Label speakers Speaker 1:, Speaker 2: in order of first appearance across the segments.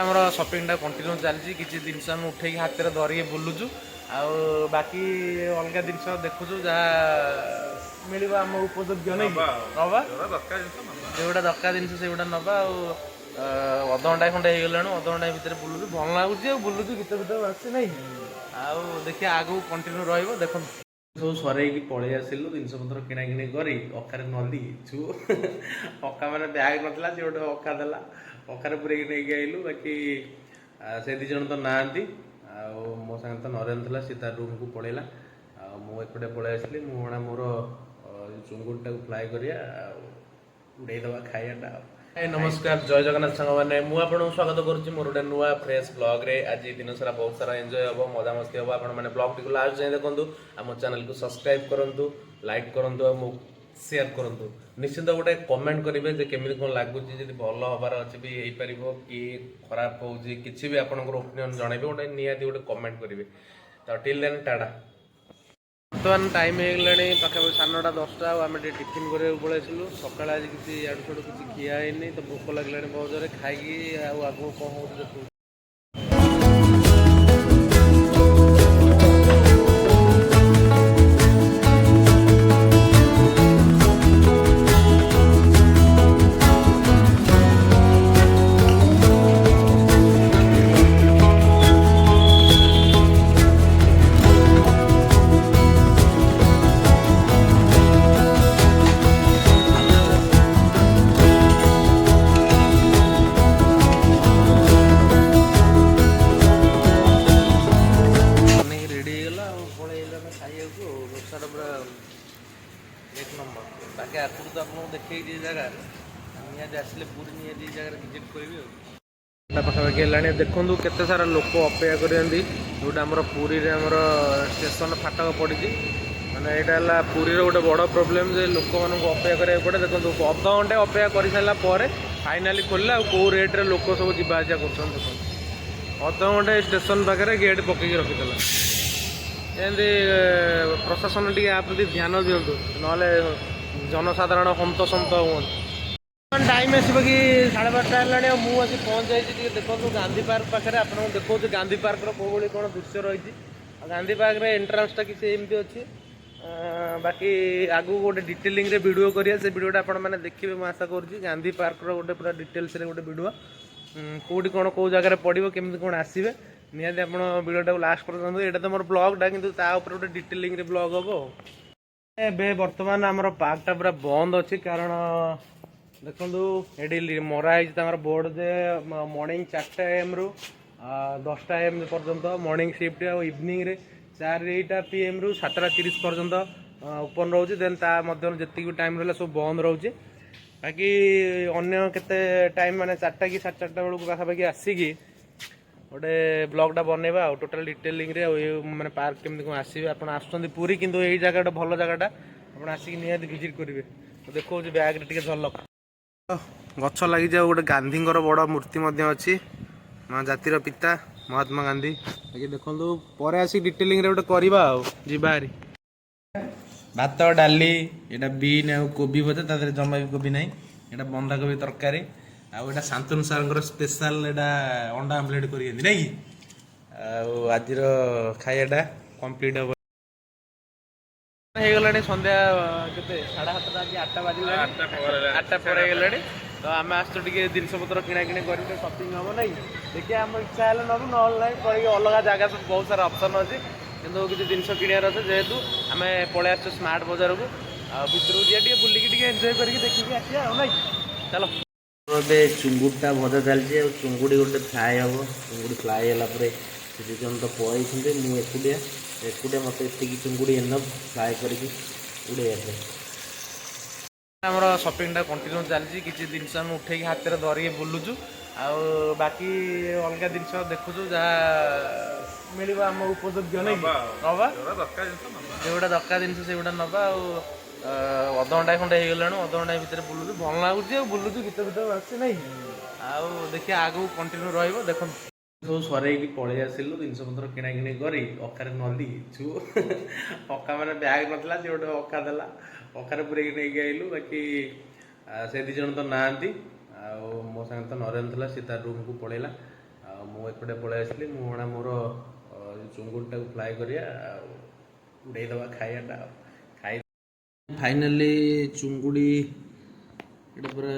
Speaker 1: ଆମର ସପିଂଟା କଣ୍ଟିନ୍ୟୁ ଚାଲିଛି। କିଛି ଜିନିଷ ଆମେ ଉଠେଇକି ହାତରେ ଧରିକି ବୁଲୁଛୁ, ଆଉ ବାକି ଅଲଗା ଜିନିଷ ଦେଖୁଛୁ ଯାହା ମିଳିବ ଆମ ଉପଯୋଗ୍ୟ ନେଇ ନବା, ଯେଉଁଟା ଦରକାର ଜିନିଷ ସେଗୁଡ଼ା ନବା। ଆଉ ଅଧଘଣ୍ଟା ଖଣ୍ଡେ ହେଇଗଲାଣି, ଅଧଘଣ୍ଟା ଭିତରେ ବୁଲୁଛୁ, ଭଲ ଲାଗୁଛି ଆଉ ବୁଲୁଛୁ, ଗୀତ ଫିତ ଆସୁଛି ନାହିଁ। ଆଉ ଦେଖିବା ଆଗକୁ କଣ୍ଟିନ୍ୟୁ ରହିବ। ଦେଖନ୍ତୁ ସବୁ ସରେଇକି ପଳେଇ ଆସିଲୁ, ଜିନିଷପତ୍ର କିଣାକିଣି କରି ଅକାରେ ନଲି ଛୁ ଅକା ମାନେ ବ୍ୟାଗ୍ ନଥିଲା, ସେ ଗୋଟେ ଅକା ଦେଲା, ଅକାରେ ପୁରେଇକି ନେଇକି ଆଇଲୁ। ବାକି ସେ ଦୁଇ ଜଣ ତ ନାହାନ୍ତି, ଆଉ ମୋ ସାଙ୍ଗେ ତ ନରେନ୍ଦ୍ର ଥିଲା, ସେ ତା ରୁମ୍କୁ ପଳେଇଲା, ଆଉ ମୁଁ ଏପଟେ ପଳେଇ ଆସିଲି। ମୁଁ ହଣା ମୋର ଚୁଙ୍ଗୁଡ଼ିଟାକୁ ଫ୍ରାଏ କରିବା ଆଉ ଉଡ଼େଇଦେବା ଖାଇବାଟା ଆଉ। ନମସ୍କାର, ଜୟ ଜଗନ୍ନାଥ ସାଙ୍ଗମାନେ, ମୁଁ ଆପଣଙ୍କୁ ସ୍ୱାଗତ କରୁଛି ମୋର ଗୋଟେ ନୂଆ ଫ୍ରେଶ୍ ବ୍ଲଗ୍ରେ। ଆଜି ଦିନ ସାରା ବହୁତ ସାରା ଏନ୍ଜୟ ହେବ, ମଜାମସ୍ତି ହେବ। ଆପଣମାନେ ବ୍ଲଗ୍ଟିକୁ ଲାଷ୍ଟ ଯାଏଁ ଦେଖନ୍ତୁ, ଆମ ଚ୍ୟାନେଲକୁ ସବସ୍କ୍ରାଇବ୍ କରନ୍ତୁ, ଲାଇକ୍ କରନ୍ତୁ, ଆଉ ମୁଁ ସେୟାର କରନ୍ତୁ। ନିଶ୍ଚିନ୍ତ ଗୋଟେ କମେଣ୍ଟ କରିବେ ଯେ କେମିତି କ'ଣ ଲାଗୁଛି, ଯଦି ଭଲ ହେବାର ଅଛି ବି ହେଇପାରିବ କି ଖରାପ ହେଉଛି, କିଛି ବି ଆପଣଙ୍କର ଓପିନିଅନ୍ ଜଣାଇବେ, ଗୋଟେ ନିହାତି ଗୋଟେ କମେଣ୍ଟ କରିବେ। ତ ଟିଲ୍ ଦେନ୍ ଟାଟା। ବର୍ତ୍ତମାନ ଟାଇମ୍ ହେଇଗଲାଣି ପାଖାପାଖି 9:30 ଆଉ ଆମେ ଟିକେ ଟିଫିନ୍ କରିବାକୁ ପଳେଇଥିଲୁ। ସକାଳେ ଆଜି କିଛି ଇଆଡ଼ୁ ସିଆଡ଼ୁ କିଛି ଖିଆ ହେଇନି, ତ ଭୋକ ଲାଗିଲାଣି ବହୁତ ଜୋରେ। ଖାଇକି ଆଉ ଆଗକୁ କ'ଣ ହେଉଛି ଦେଖୁ। एक नंबर बाकी आगुरी तो आपको देखी जगह निहाती आसिले पूरी निहाती जगह विजिट करी पाखापाखि है। देखूँ केते सारा लोक अपेक्षा करेंगे जोटा आम पुरी आमर स्टेशन फाटक पड़ी मैंने यहाँ पुरी गोटे बड़ प्रोब्लेम जे लोक मानक अपेक्षा कराया पड़े। देखो अधघंटे अपेक्षा कर सारापर फाइनाली खोलला कौ रेट्रे लोक सब जावासिया कर अधघंटे स्टेशन पाखे गेट पकईकी रखीदेला। एमती प्रशासन टी प्रति ध्यान दिंतु ना जनसाधारण हंतसंत हूँ। टाइम आस कि 12:30 है मुझे पहुँच जाइए। देखो गांधी पार्क पाखे आपको देखो गांधी पार्क रोली कौन दृश्य रही। गांधी पार्क रे एंट्रांसटा किसी एमती अच्छी बाकी आगू गोटे डिटेलिंग रे वीडियो करिया से वीडियोटा आपण मैंने देखिए मैं आशा करुँच। गांधी पार्क रो गोटे पूरा डिटेल्स रे गोटे वीडियो कौटी कौन कौ जगह पड़ो केमती कौन आसवे निहाती आप वीडियोटा लास्ट कर। यहाँ तो मोर ब्लॉगटा किंतु गोटे डिटेलिंग रे ब्लॉग हम ए बर्तमान आमर पार्कटा पूरा बंद अच्छी कारण देखु ये मराई बोर्ड जे मॉर्निंग 4 AM रु 10 AM पर्यंत मॉर्निंग शिफ्ट और इवनिंग रे 4 PM रु 7:30 पर्यंत ओपन रोचे। देन ता जी टाइम रहा सब बंद रोचे। बाकी अन्य केते टाइम माने 4टा कि 4:30 बेलू पाखापाखि आसिकी गोटे ब्लॉगटा बनवा टोटाल डिटेलिंग रे माने पार्क केमती कौन आसवे आप पूरी किंतु यही जगह भल जगहटा आप आसिक निहाती विजिट करेंगे। तो देखो बैग टे झलक गछ लगी जाओ गोटे गांधी बड़ मूर्ति अच्छी माँ जातिर पिता महात्मा गांधी। देखो पर आसिक डिटेलिंग रे गोटे करवा आरी भात डाली यहाँ बीन आ कोबी बोधे जमा भी कोबी ना यहाँ बंधाकोबी तरकारी आउटा शांतनु सार स्पेशल एटा अंडा आमलेट कर नहीं आज खाइाटा कम्प्लीट हम हो गला संध्या के 7:30 कि 8टा बाजिला 8टा पर गलानी। तो आम आसु टे जिनपतर किଣା कर सपिंग हम ना देखिए आम इच्छा है नबू ना कहीं अलग जगह सब बहुत सारा ऑप्शन अच्छी किंतु किसी जिनस किणार अच्छे जेहेतु आम पलि आस स्मार्ट बजार को भितर जा बुलिकी एंजय करके देखिए आसिया ना चलो। चुंगुड़ा भजा चलती चुंगुड़ी गोटे फ्राए हम चुंगुड़ी फ्राए है से जन तो पलि मुझे एकुटिया मत चुंगुड़ी एनफ फ्राए करके उड़े आमर सपिंगटा कंटिन्यू चलती। किसी जिनस आम उठेकी हाथ में धरिकी बुलुचु आउ बाकी अलग जिनस देखु जहाँ मिल आम उपयोग्य नहीं नवा जोटा दरकार जिन से नवा। अधघंटा खंडे हो गलाण अधघंटा भितर बुलुचु भल लगुच बुलुचु गीत फीत आस ना आउ देखिए आगू कंटिन्यू रही। देख सब सरेकी पलि आसिलु जिनपतर किणाकिणी करी अकारे नली छु अका मैंने ब्याग नଥିଲା से गोटे अका देला अकारे पुरेकी नहीं आइलु। बाकी से 2 जण तो नाहांती, मो सागे तो नरेन्द्र था सी तार रूम को पलैला, ମୁଁ ଏପଟେ ପଳେଇ ଆସିଲି। ମୁଁ ଅଣା ମୋର ଚୁଙ୍ଗୁଡ଼ିଟାକୁ ଫ୍ରାଏ କରିବା ଆଉ ଉଡ଼େଇଦେବା ଖାଇବାଟା ଆଉ ଖାଇ ଫାଇନାଲି ଚୁଙ୍ଗୁଡ଼ି ଏଇଟା ପୁରା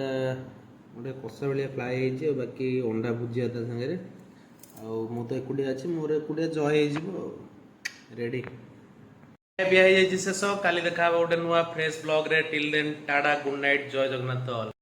Speaker 1: ଗୋଟେ କଷା ଭଳିଆ ଫ୍ରାଏ ହେଇଛି ଆଉ ବାକି ଅଣ୍ଡା ଭୁଜିଆ ତା ସାଙ୍ଗରେ ଆଉ ମୁଁ ତ ଏକୁଟିଆ ଅଛି ମୋର ଏକୁଟିଆ ଜୟ ହେଇଯିବ ଆଉ ରେଡ଼ି ହେଇଯାଇଛି ଶେଷ। କାଲି ଦେଖା ହବ ଗୋଟେ ନୂଆ ଫ୍ରେଶ୍ ବ୍ଲଗରେ। Till then tata good night ଜୟ ଜଗନ୍ନାଥ।